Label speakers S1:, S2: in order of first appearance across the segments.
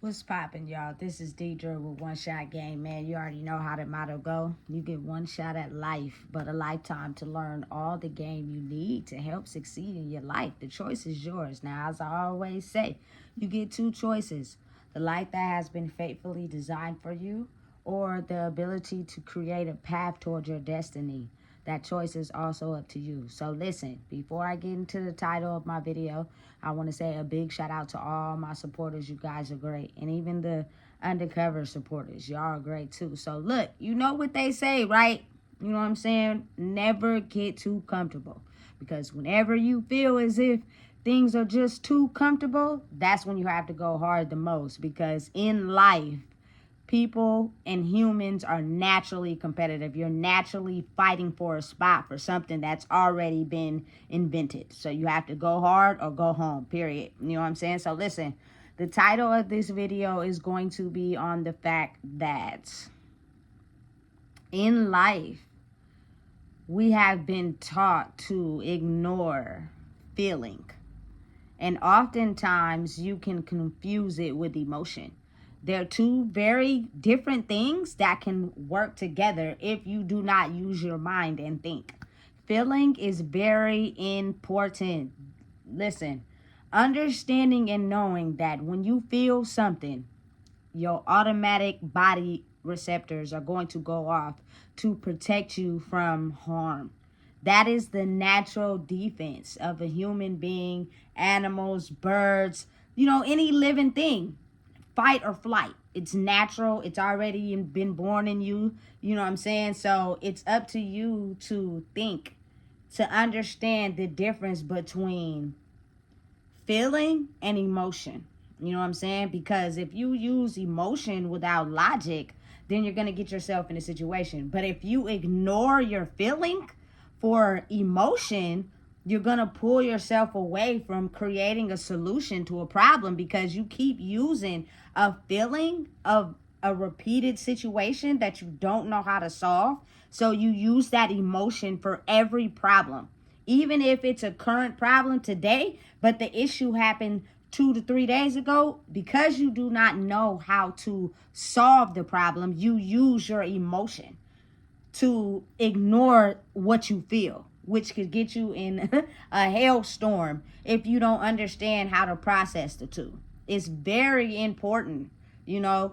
S1: What's poppin', y'all? This is Deidre with One Shot Game, man. You already know how the motto go. You get one shot at life, but a lifetime to learn all the game you need to help succeed in your life. The choice is yours. Now, as I always say, you get two choices. The life that has been faithfully designed for you, or the ability to create a path toward your destiny. That choice is also up to you. So listen, before I get into the title of my video, I want to say a big shout out to all my supporters. You guys are great. And even the undercover supporters, y'all are great too. So look, you know what they say, right? You know what I'm saying? Never get too comfortable. Because whenever you feel as if things are just too comfortable, that's when you have to go hard the most. Because in life, people and humans are naturally competitive. You're naturally fighting for a spot for something that's already been invented. So you have to go hard or go home, period. You know what I'm saying? So listen, the title of this video is going to be on the fact that in life, we have been taught to ignore feeling. And oftentimes you can confuse it with emotion. They're two very different things that can work together if you do not use your mind and think. Feeling is very important. Listen, understanding and knowing that when you feel something, your automatic body receptors are going to go off to protect you from harm. That is the natural defense of a human being, animals, birds, any living thing. Fight or flight. It's natural. It's already been born in you. You know what I'm saying? So it's up to you to think, to understand the difference between feeling and emotion. You know what I'm saying? Because if you use emotion without logic, then you're going to get yourself in a situation. But if you ignore your feeling for emotion, you're going to pull yourself away from creating a solution to a problem because you keep using a feeling of a repeated situation that you don't know how to solve. So you use that emotion for every problem, even if it's a current problem today, but the issue happened 2 to 3 days ago. Because you do not know how to solve the problem, you use your emotion to ignore what you feel, which could get you in a hailstorm if you don't understand how to process the two. It's very important,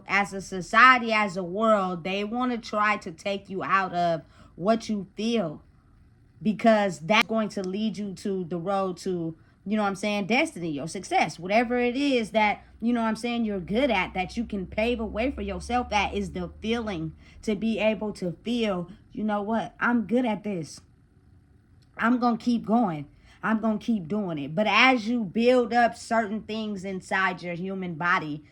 S1: as a society, as a world, they want to try to take you out of what you feel because that's going to lead you to the road to, destiny or success, whatever it is that, you're good at, that you can pave a way for yourself. That is the feeling, to be able to feel, I'm good at this. I'm going to keep going. I'm going to keep doing it. But as you build up certain things inside your human body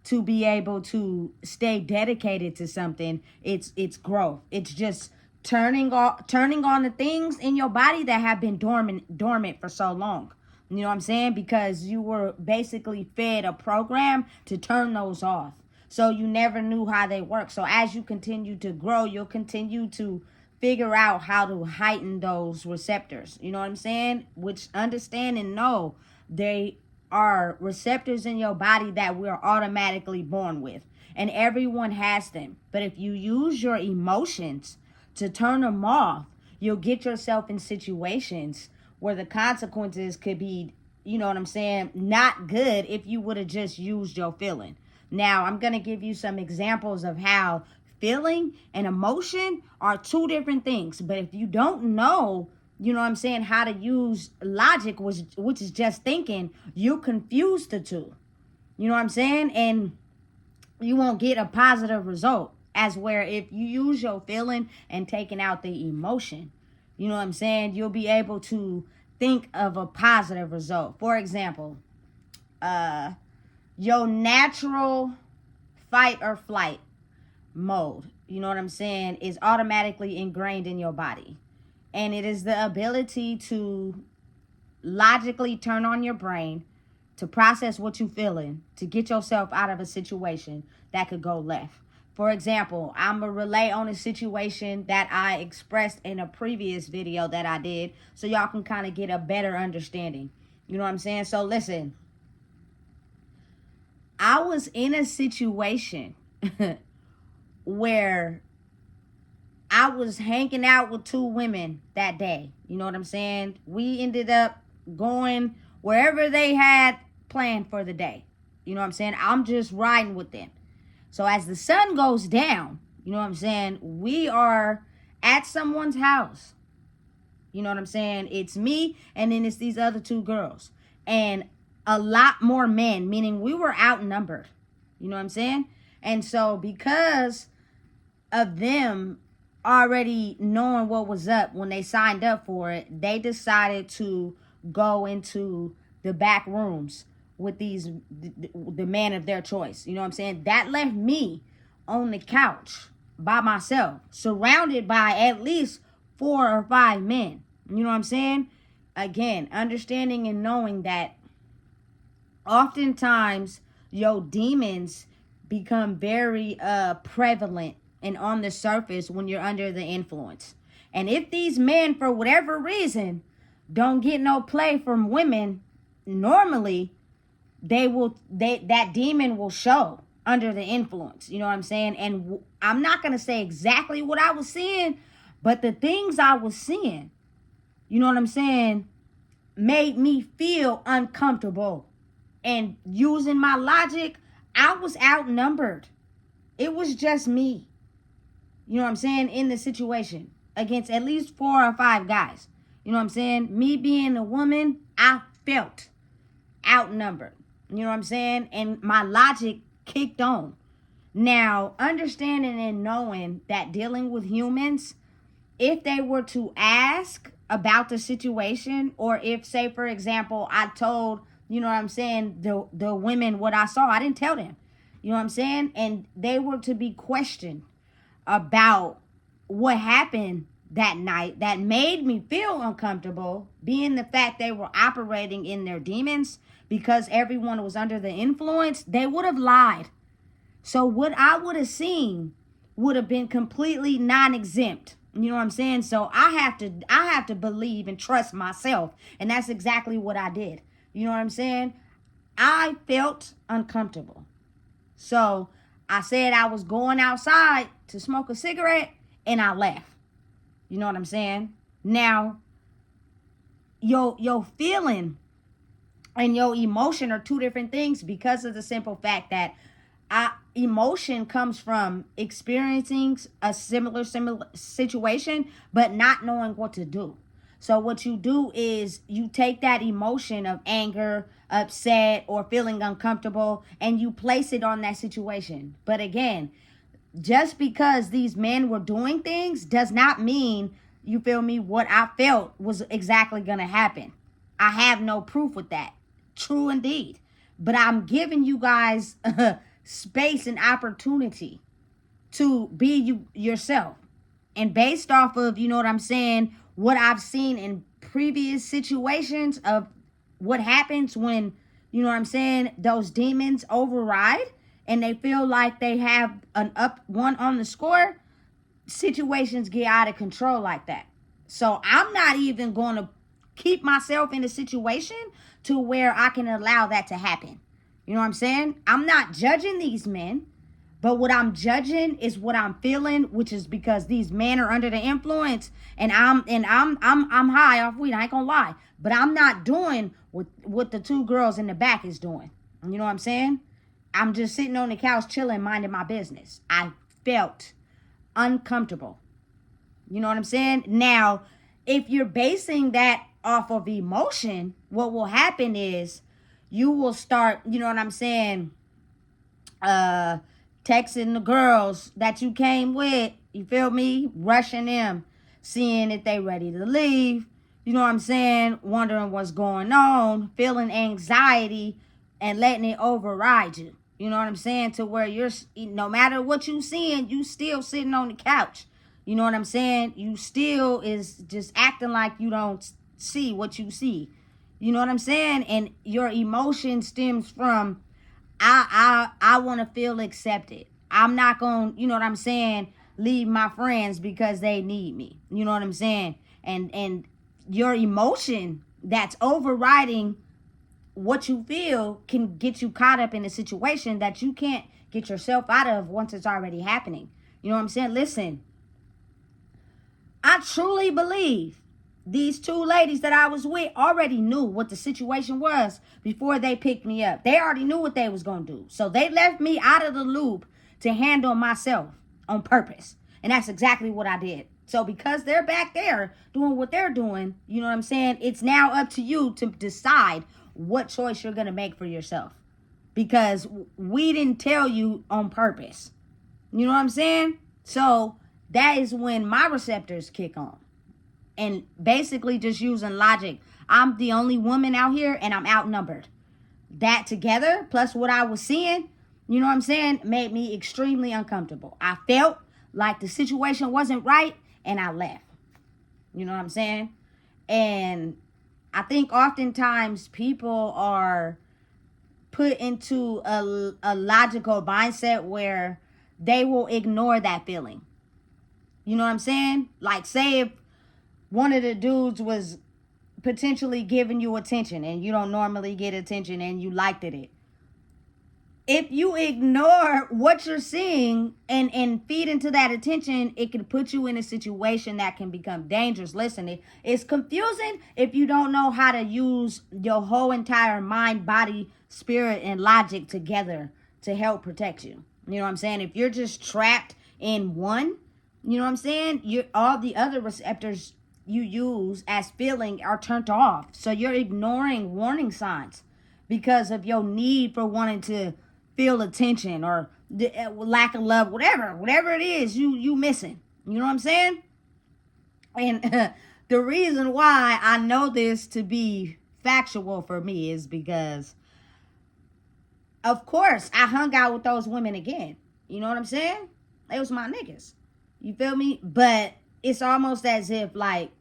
S1: to be able to stay dedicated to something, it's growth. It's just turning on the things in your body that have been dormant for so long. You know what I'm saying? Because you were basically fed a program to turn those off. So you never knew how they work. So as you continue to grow, you'll continue to figure out how to heighten those receptors. You know what I'm saying? Which understand and know they are receptors in your body that we're automatically born with. And everyone has them. But if you use your emotions to turn them off, you'll get yourself in situations where the consequences could be, not good if you would have just used your feeling. Now, I'm going to give you some examples of how feeling and emotion are two different things. But if you don't know, how to use logic, which is just thinking, you confuse the two. You know what I'm saying? And you won't get a positive result. As where if you use your feeling and taking out the emotion, you'll be able to think of a positive result. For example, your natural fight or flight mode, is automatically ingrained in your body. And it is the ability to logically turn on your brain, to process what you're feeling, to get yourself out of a situation that could go left. For example, I'm going to relay on a situation that I expressed in a previous video that I did so y'all can kind of get a better understanding. You know what I'm saying? So listen, I was in a situation where I was hanging out with two women that day. You know what I'm saying? We ended up going wherever they had planned for the day. You know what I'm saying? I'm just riding with them. So as the sun goes down, you know what I'm saying? We are at someone's house. You know what I'm saying? It's me and then it's these other two girls. And a lot more men, meaning we were outnumbered. You know what I'm saying? And so because of them already knowing what was up when they signed up for it, they decided to go into the back rooms with the man of their choice. You know what I'm saying? That left me on the couch by myself, surrounded by at least 4 or 5 men. You know what I'm saying? Again, understanding and knowing that oftentimes your demons become very prevalent and on the surface when you're under the influence. And if these men, for whatever reason, don't get no play from women, normally that demon will show under the influence. You know what I'm saying? And I'm not going to say exactly what I was seeing, but the things I was seeing, you know what I'm saying, made me feel uncomfortable. And using my logic, I was outnumbered. It was just me. You know what I'm saying? In the situation against at least 4 or 5 guys. You know what I'm saying? Me being a woman, I felt outnumbered. You know what I'm saying? And my logic kicked on. Now, understanding and knowing that dealing with humans, if they were to ask about the situation, or if, say, for example, I told, you know what I'm saying, the women what I saw, I didn't tell them. You know what I'm saying? And they were to be questioned about what happened that night that made me feel uncomfortable, being the fact they were operating in their demons because everyone was under the influence, they would have lied. So what I would have seen would have been completely non-exempt. You know what I'm saying? So I have to believe and trust myself. And that's exactly what I did. You know what I'm saying? I felt uncomfortable. So I said I was going outside to smoke a cigarette and I left. You know what I'm saying? Now, your feeling and your emotion are two different things because of the simple fact that emotion comes from experiencing a similar situation, but not knowing what to do. So what you do is you take that emotion of anger, upset, or feeling uncomfortable, and you place it on that situation. But again, just because these men were doing things does not mean, you feel me, what I felt was exactly going to happen. I have no proof with that. True indeed. But I'm giving you guys space and opportunity to be yourself. And based off of, you know what I'm saying, what I've seen in previous situations of what happens when, you know what I'm saying, those demons override and they feel like they have an up one on the score, situations get out of control like that. So I'm not even going to keep myself in a situation to where I can allow that to happen. You know what I'm saying? I'm not judging these men, but what I'm judging is what I'm feeling, which is because these men are under the influence, and I'm high off weed. I ain't gonna lie, but I'm not doing what the two girls in the back is doing. You know what I'm saying? I'm just sitting on the couch chilling, minding my business. I felt uncomfortable. You know what I'm saying? Now, if you're basing that off of emotion, what will happen is you will start, you know what I'm saying, texting the girls that you came with, you feel me, rushing them, seeing if they ready to leave, you know what I'm saying, wondering what's going on, feeling anxiety and letting it override you. You know what I'm saying? To where you're, no matter what you seeing, you still sitting on the couch. You know what I'm saying? You still is just acting like you don't see what you see. You know what I'm saying? And your emotion stems from, I want to feel accepted. I'm not going to, you know what I'm saying, leave my friends because they need me. You know what I'm saying? And your emotion that's overriding what you feel can get you caught up in a situation that you can't get yourself out of once it's already happening. You know what I'm saying? Listen, I truly believe these two ladies that I was with already knew what the situation was before they picked me up. They already knew what they was going to do. So they left me out of the loop to handle myself on purpose. And that's exactly what I did. So because they're back there doing what they're doing, you know what I'm saying? It's now up to you to decide what choice you're going to make for yourself. Because we didn't tell you on purpose. You know what I'm saying? So that is when my receptors kick on. And basically just using logic. I'm the only woman out here and I'm outnumbered. That together, plus what I was seeing, you know what I'm saying, made me extremely uncomfortable. I felt like the situation wasn't right and I left. You know what I'm saying? And I think oftentimes people are put into a logical mindset where they will ignore that feeling. You know what I'm saying? Like, say if one of the dudes was potentially giving you attention and you don't normally get attention and you liked it. If you ignore what you're seeing and feed into that attention, it can put you in a situation that can become dangerous. Listen, it's confusing if you don't know how to use your whole entire mind, body, spirit, and logic together to help protect you. You know what I'm saying? If you're just trapped in one, you know what I'm saying? All the other receptors you use as feeling are turned off. So you're ignoring warning signs because of your need for wanting to feel attention or the lack of love, whatever it is you missing. You know what I'm saying? And the reason why I know this to be factual for me is because, of course, I hung out with those women again. You know what I'm saying? They was my niggas. You feel me? But it's almost as if, like,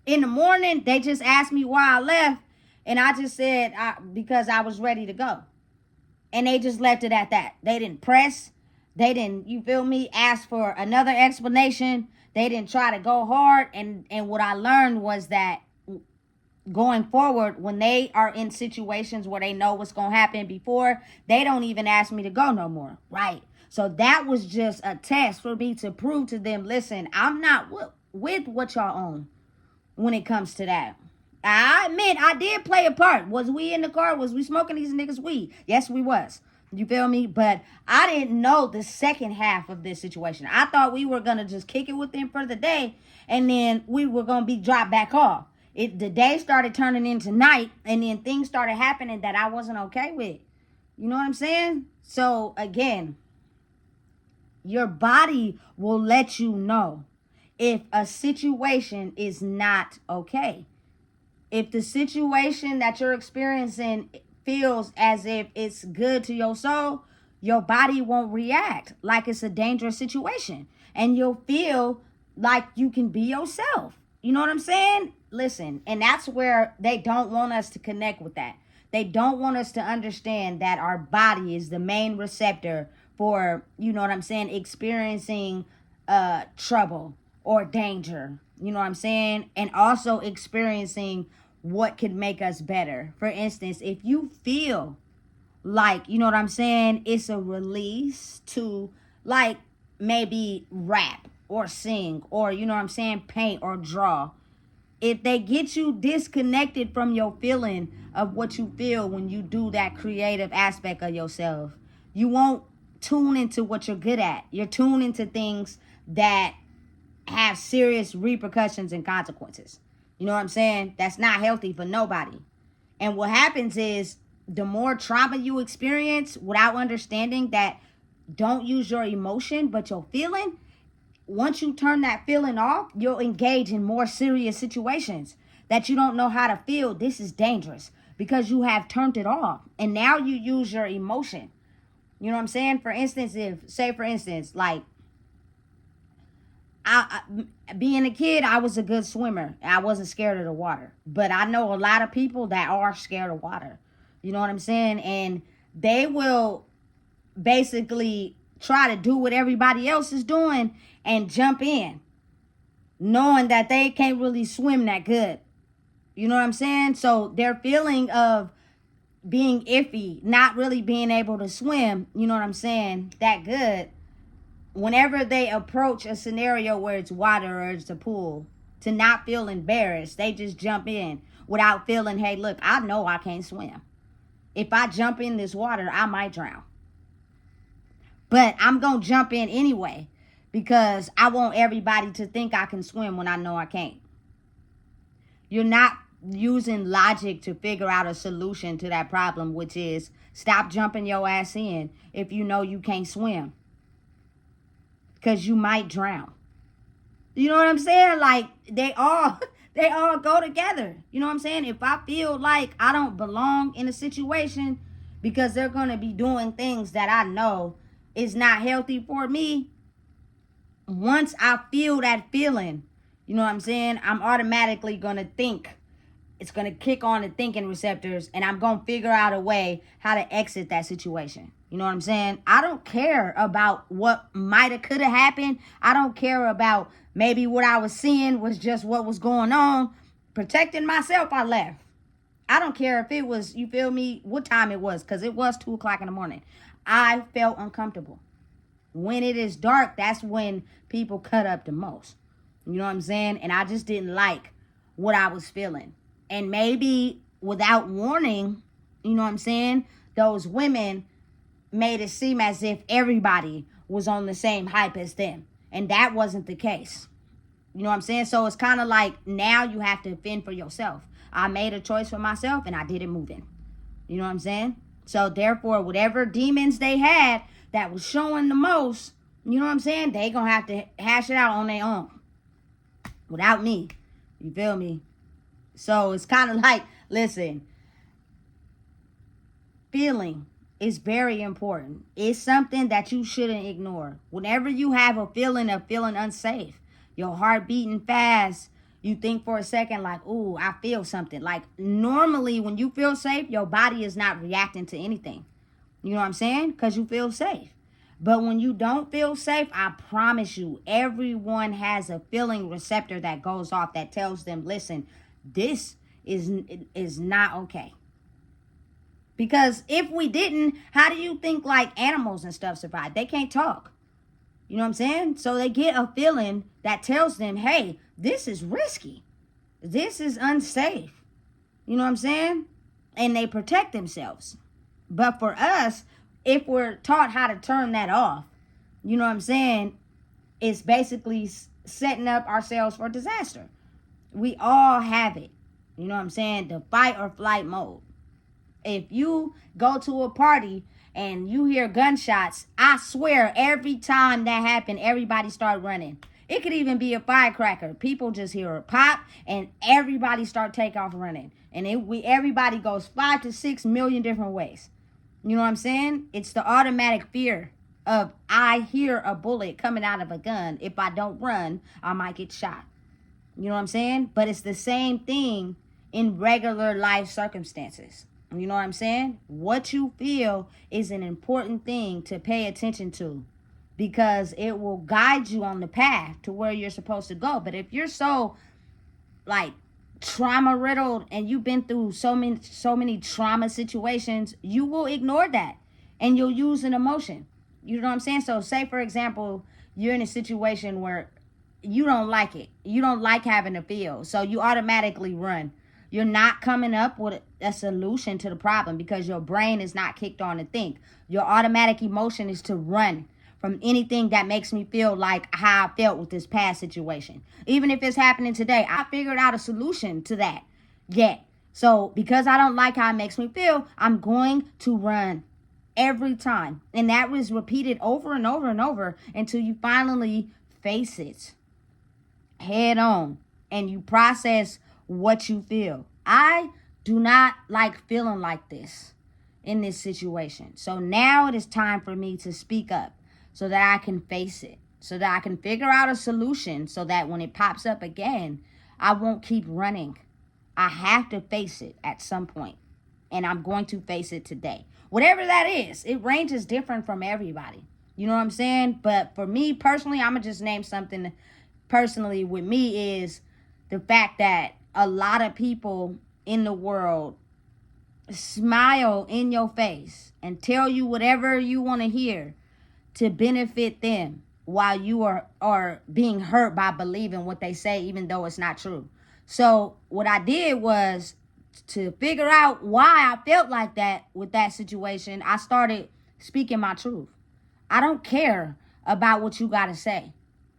S1: in the morning, they just asked me why I left. And I just said, because I was ready to go. And they just left it at that. They didn't press. They didn't, you feel me, ask for another explanation. They didn't try to go hard. And what I learned was that going forward, when they are in situations where they know what's going to happen before, they don't even ask me to go no more. Right. So that was just a test for me to prove to them, listen, I'm not with what y'all own when it comes to that. I admit I did play a part. Was we in the car? Was we smoking these niggas weed? Yes, we was. You feel me? But I didn't know the second half of this situation. I thought we were going to just kick it with them for the day, and then we were going to be dropped back off. The day started turning into night, and then things started happening that I wasn't okay with. You know what I'm saying? So, again, your body will let you know if a situation is not okay. If the situation that you're experiencing feels as if it's good to your soul, your body won't react like it's a dangerous situation. And you'll feel like you can be yourself. You know what I'm saying? Listen, and that's where they don't want us to connect with that. They don't want us to understand that our body is the main receptor for, you know what I'm saying, experiencing trouble or danger. You know what I'm saying? And also experiencing what could make us better. For instance, if you feel like, you know what I'm saying, it's a release to, like, maybe rap or sing or, you know what I'm saying, paint or draw. If they get you disconnected from your feeling of what you feel when you do that creative aspect of yourself, you won't tune into what you're good at. You're tuned into things that have serious repercussions and consequences. You know what I'm saying? That's not healthy for nobody. And what happens is the more trauma you experience without understanding that, don't use your emotion, but your feeling. Once you turn that feeling off, you'll engage in more serious situations that you don't know how to feel. This is dangerous because you have turned it off. And now you use your emotion. You know what I'm saying? For instance, like, I being a kid, I was a good swimmer. I wasn't scared of the water. But I know a lot of people that are scared of water. You know what I'm saying? And they will basically try to do what everybody else is doing and jump in, knowing that they can't really swim that good. You know what I'm saying? So their feeling of being iffy, not really being able to swim, you know what I'm saying, that good, whenever they approach a scenario where it's water or it's a pool, to not feel embarrassed, they just jump in without feeling, hey, look, I know I can't swim. If I jump in this water, I might drown. But I'm going to jump in anyway because I want everybody to think I can swim when I know I can't. You're not using logic to figure out a solution to that problem, which is stop jumping your ass in if you know you can't swim. Because you might drown. You know what I'm saying? Like, they all go together. You know what I'm saying? If I feel like I don't belong in a situation because they're going to be doing things that I know is not healthy for me, once I feel that feeling, you know what I'm saying, I'm automatically going to think. It's going to kick on the thinking receptors, and I'm going to figure out a way how to exit that situation. You know what I'm saying? I don't care about what might have, could have happened. I don't care about maybe what I was seeing was just what was going on. Protecting myself, I left. I don't care if it was, you feel me, what time it was, because it was 2 o'clock in the morning. I felt uncomfortable. When it is dark, that's when people cut up the most. You know what I'm saying? And I just didn't like what I was feeling. And maybe without warning, you know what I'm saying, those women made it seem as if everybody was on the same hype as them. And that wasn't the case. You know what I'm saying? So it's kind of like now you have to fend for yourself. I made a choice for myself and I didn't move in. You know what I'm saying? So therefore, whatever demons they had that was showing the most, you know what I'm saying, they gonna have to hash it out on their own. Without me. You feel me? So it's kind of like, listen, feeling is very important. It's something that you shouldn't ignore. Whenever you have a feeling of feeling unsafe, your heart beating fast, you think for a second like, ooh, I feel something. Like normally when you feel safe, your body is not reacting to anything. You know what I'm saying? Because you feel safe. But when you don't feel safe, I promise you, everyone has a feeling receptor that goes off that tells them, listen, this is not okay. Because if we didn't, how do you think like animals and stuff survive? They can't talk. You know what I'm saying? So they get a feeling that tells them, hey, this is risky. This is unsafe. You know what I'm saying? And they protect themselves. But for us, if we're taught how to turn that off, you know what I'm saying, it's basically setting up ourselves for disaster. We all have it. You know what I'm saying? The fight or flight mode. If you go to a party and you hear gunshots, I swear every time that happened, everybody start running. It could even be a firecracker. People just hear a pop and everybody start take off running. And everybody goes 5 to 6 million different ways. You know what I'm saying? It's the automatic fear of I hear a bullet coming out of a gun. If I don't run, I might get shot. You know what I'm saying? But it's the same thing in regular life circumstances. You know what I'm saying? What you feel is an important thing to pay attention to because it will guide you on the path to where you're supposed to go. But if you're so like trauma riddled and you've been through so many trauma situations, you will ignore that and you'll use an emotion. You know what I'm saying? So say, for example, you're in a situation where you don't like it. You don't like having to feel. So you automatically run. You're not coming up with a solution to the problem because your brain is not kicked on to think. Your automatic emotion is to run from anything that makes me feel like how I felt with this past situation. Even if it's happening today, I figured out a solution to that yet. So because I don't like how it makes me feel, I'm going to run every time. And that was repeated over and over and over until you finally face it head on and you process what you feel. I do not like feeling like this in this situation. So now it is time for me to speak up so that I can face it, so that I can figure out a solution so that when it pops up again, I won't keep running. I have to face it at some point, and I'm going to face it today. Whatever that is, it ranges different from everybody. You know what I'm saying? But for me personally, I'm going to just name something personally with me is the fact that a lot of people in the world smile in your face and tell you whatever you want to hear to benefit them while you are being hurt by believing what they say, even though it's not true. So what I did was, to figure out why I felt like that with that situation, I started speaking my truth. I don't care about what you got to say.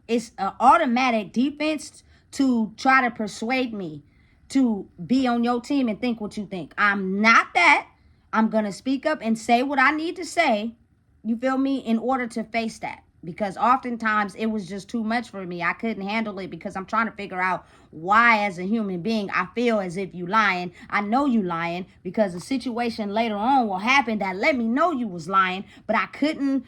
S1: It's an automatic defense to try to persuade me to be on your team and think what you think. I'm not that. I'm going to speak up and say what I need to say, you feel me, in order to face that. Because oftentimes it was just too much for me. I couldn't handle it because I'm trying to figure out why, as a human being, I feel as if you lying. I know you lying because a situation later on will happen that let me know you was lying, but I couldn't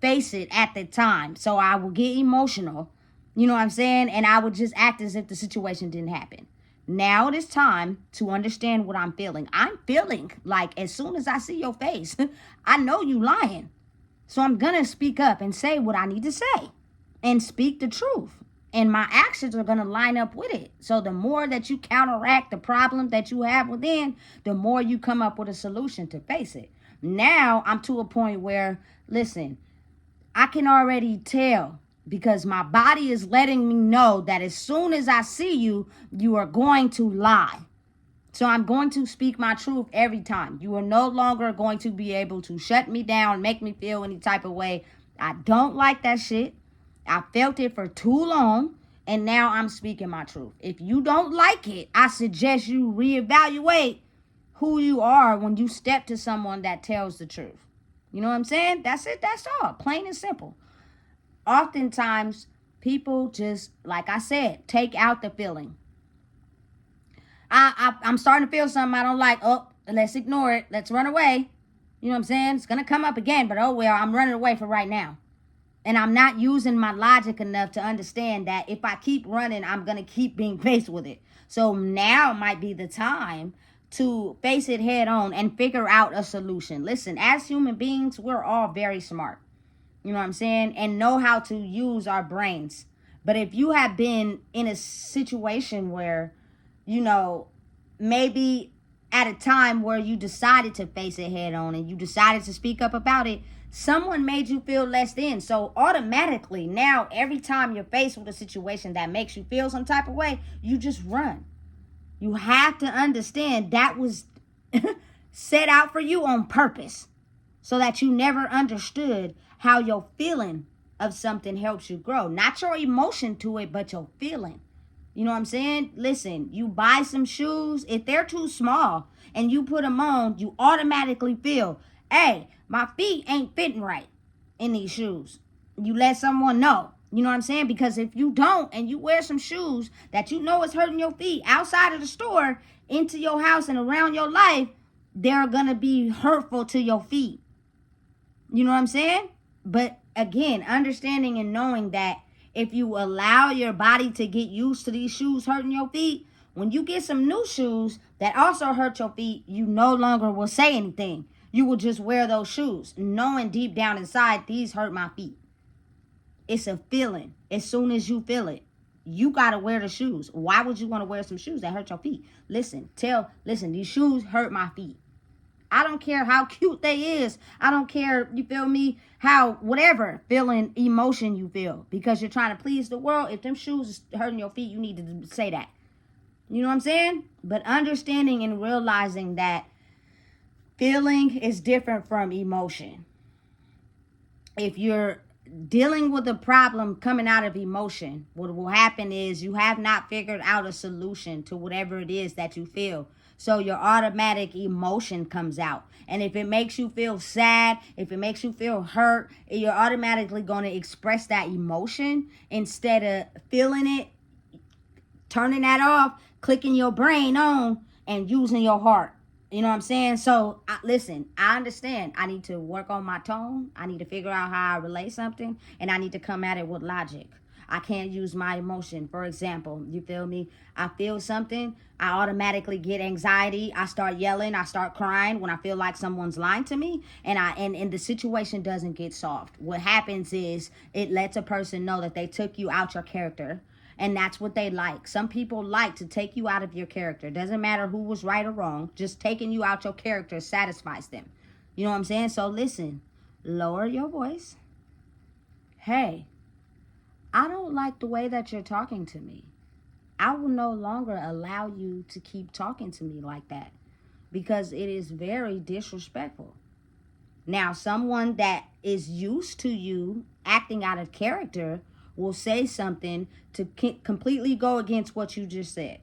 S1: face it at the time. So I would get emotional, you know what I'm saying? And I would just act as if the situation didn't happen. Now it is time to understand what I'm feeling. I'm feeling like as soon as I see your face, I know you lying. So I'm going to speak up and say what I need to say and speak the truth. And my actions are going to line up with it. So the more that you counteract the problem that you have within, the more you come up with a solution to face it. Now I'm to a point where, listen, I can already tell because my body is letting me know that as soon as I see you, you are going to lie. So I'm going to speak my truth every time. You are no longer going to be able to shut me down, make me feel any type of way. I don't like that shit. I felt it for too long, and now I'm speaking my truth. If you don't like it, I suggest you reevaluate who you are when you step to someone that tells the truth. You know what I'm saying? That's it. That's all. Plain and simple. Oftentimes, people just, like I said, take out the feeling. I'm starting to feel something I don't like. Oh, let's ignore it. Let's run away. You know what I'm saying? It's going to come up again, but oh well, I'm running away for right now. And I'm not using my logic enough to understand that if I keep running, I'm going to keep being faced with it. So now might be the time to face it head on and figure out a solution. Listen, as human beings, we're all very smart. You know what I'm saying? And know how to use our brains. But if you have been in a situation where, you know, maybe at a time where you decided to face it head on and you decided to speak up about it, someone made you feel less than. So automatically now, every time you're faced with a situation that makes you feel some type of way, you just run. You have to understand that was set out for you on purpose so that you never understood how your feeling of something helps you grow. Not your emotion to it, but your feeling. You know what I'm saying? Listen, you buy some shoes, if they're too small and you put them on, you automatically feel, hey, my feet ain't fitting right in these shoes. You let someone know. You know what I'm saying? Because if you don't and you wear some shoes that you know is hurting your feet outside of the store into your house and around your life, they're going to be hurtful to your feet. You know what I'm saying? But again, understanding and knowing that if you allow your body to get used to these shoes hurting your feet, when you get some new shoes that also hurt your feet, you no longer will say anything. You will just wear those shoes, knowing deep down inside, these hurt my feet. It's a feeling. As soon as you feel it, you got to wear the shoes. Why would you want to wear some shoes that hurt your feet? Listen, these shoes hurt my feet. I don't care how cute they is. I don't care, you feel me, how whatever feeling, emotion you feel. Because you're trying to please the world. If them shoes is hurting your feet, you need to say that. You know what I'm saying? But understanding and realizing that feeling is different from emotion. If you're dealing with a problem coming out of emotion, what will happen is you have not figured out a solution to whatever it is that you feel. So your automatic emotion comes out. And if it makes you feel sad, if it makes you feel hurt, you're automatically going to express that emotion instead of feeling it, turning that off, clicking your brain on, and using your heart. You know what I'm saying? So, listen, I understand. I need to work on my tone. I need to figure out how I relay something. And I need to come at it with logic. I can't use my emotion. For example, you feel me? I feel something. I automatically get anxiety. I start yelling. I start crying when I feel like someone's lying to me. And the situation doesn't get solved. What happens is it lets a person know that they took you out your character. And that's what they like. Some people like to take you out of your character. Doesn't matter who was right or wrong. Just taking you out your character satisfies them. You know what I'm saying? So listen, lower your voice. Hey, I don't like the way that you're talking to me. I will no longer allow you to keep talking to me like that, because it is very disrespectful. Now, someone that is used to you acting out of character will say something to completely go against what you just said.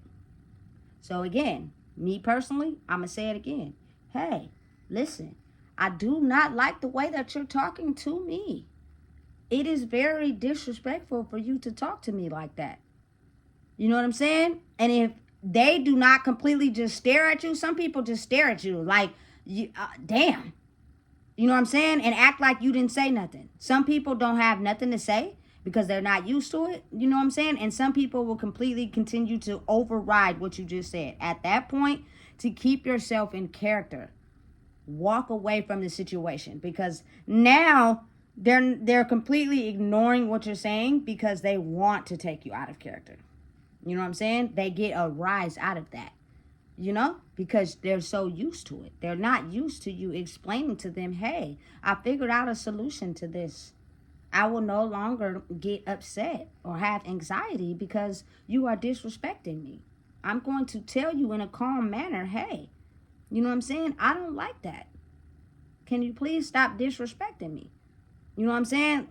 S1: So again, me personally, I'm going to say it again. Hey, listen, I do not like the way that you're talking to me. It is very disrespectful for you to talk to me like that. You know what I'm saying? And if they do not completely just stare at you, some people just stare at you like, damn. You know what I'm saying? And act like you didn't say nothing. Some people don't have nothing to say because they're not used to it. You know what I'm saying? And some people will completely continue to override what you just said. At that point, to keep yourself in character, walk away from the situation, because now they're completely ignoring what you're saying because they want to take you out of character. You know what I'm saying? They get a rise out of that. You know, because they're so used to it. They're not used to you explaining to them, hey, I figured out a solution to this. I will no longer get upset or have anxiety because you are disrespecting me. I'm going to tell you in a calm manner, hey, you know what I'm saying? I don't like that. Can you please stop disrespecting me? You know what I'm saying?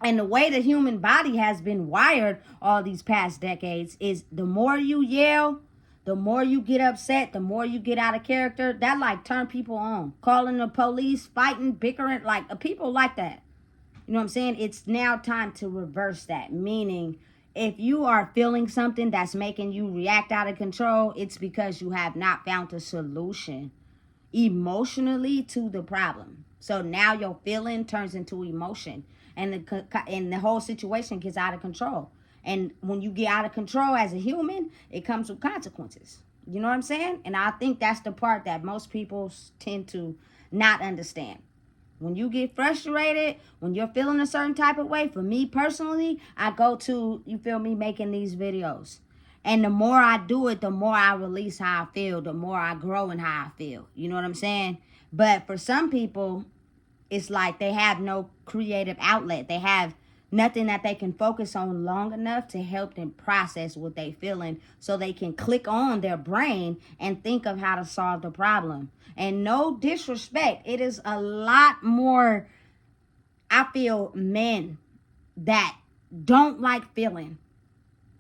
S1: And the way the human body has been wired all these past decades is the more you yell, the more you get upset, the more you get out of character. That like turn people on. Calling the police, fighting, bickering, like people like that. You know what I'm saying? It's now time to reverse that. Meaning, if you are feeling something that's making you react out of control, it's because you have not found a solution emotionally to the problem. So now your feeling turns into emotion, and the whole situation gets out of control. And when you get out of control as a human, it comes with consequences. You know what I'm saying? And I think that's the part that most people tend to not understand. When you get frustrated, when you're feeling a certain type of way, for me personally, I go to, you feel me, making these videos. And the more I do it, the more I release how I feel, the more I grow in how I feel. You know what I'm saying? But for some people, it's like they have no creative outlet. They have nothing that they can focus on long enough to help them process what they feeling, so they can click on their brain and think of how to solve the problem. And no disrespect, it is a lot more, I feel, men that don't like feeling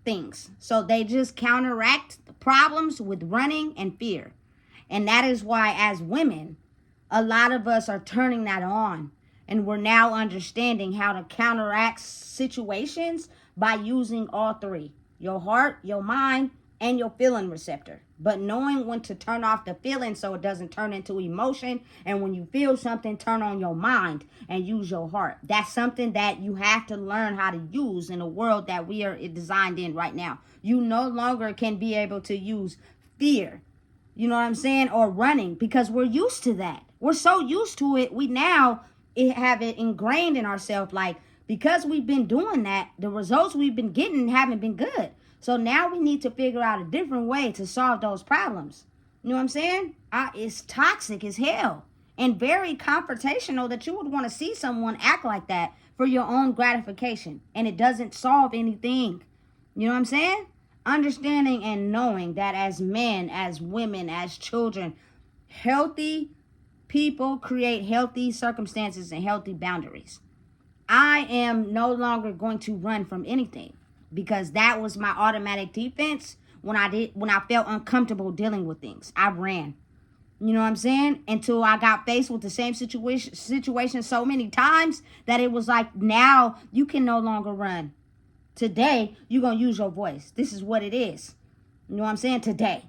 S1: things. So they just counteract the problems with running and fear. And that is why, as women, a lot of us are turning that on. And we're now understanding how to counteract situations by using all three: your heart, your mind, and your feeling receptor. But knowing when to turn off the feeling so it doesn't turn into emotion. And when you feel something, turn on your mind and use your heart. That's something that you have to learn how to use in a world that we are designed in right now. You no longer can be able to use fear, you know what I'm saying, or running, because we're used to that. We're so used to it. We now have it ingrained in ourselves, like, because we've been doing that, the results we've been getting haven't been good. So now we need to figure out a different way to solve those problems. You know what I'm saying? It's toxic as hell and very confrontational that you would want to see someone act like that for your own gratification, and it doesn't solve anything. You know what I'm saying? Understanding and knowing that as men, as women, as children, healthy people create healthy circumstances and healthy boundaries. I am no longer going to run from anything, because that was my automatic defense when I felt uncomfortable dealing with things. I ran. You know what I'm saying? Until I got faced with the same situation so many times that it was like, now you can no longer run. Today, you're going to use your voice. This is what it is. You know what I'm saying? Today.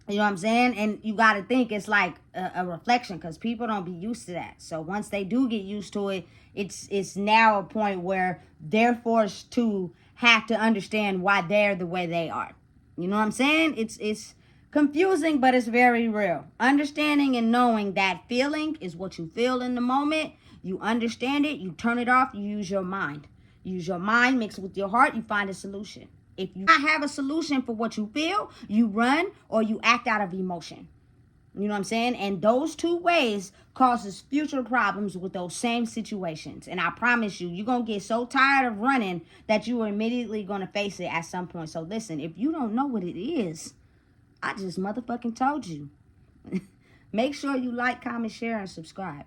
S1: You know what I'm saying? And you got to think it's like a reflection, because people don't be used to that. So once they do get used to it, it's now a point where they're forced to have to understand why they're the way they are. You know what I'm saying? It's confusing, but it's very real. Understanding and knowing that feeling is what you feel in the moment. You understand it. You turn it off. You use your mind. Use your mind mixed with your heart, you find a solution. If you not have a solution for what you feel, you run or you act out of emotion. You know what I'm saying? And those two ways causes future problems with those same situations. And I promise you, you're going to get so tired of running that you are immediately going to face it at some point. So listen, if you don't know what it is, I just motherfucking told you. Make sure you like, comment, share, and subscribe.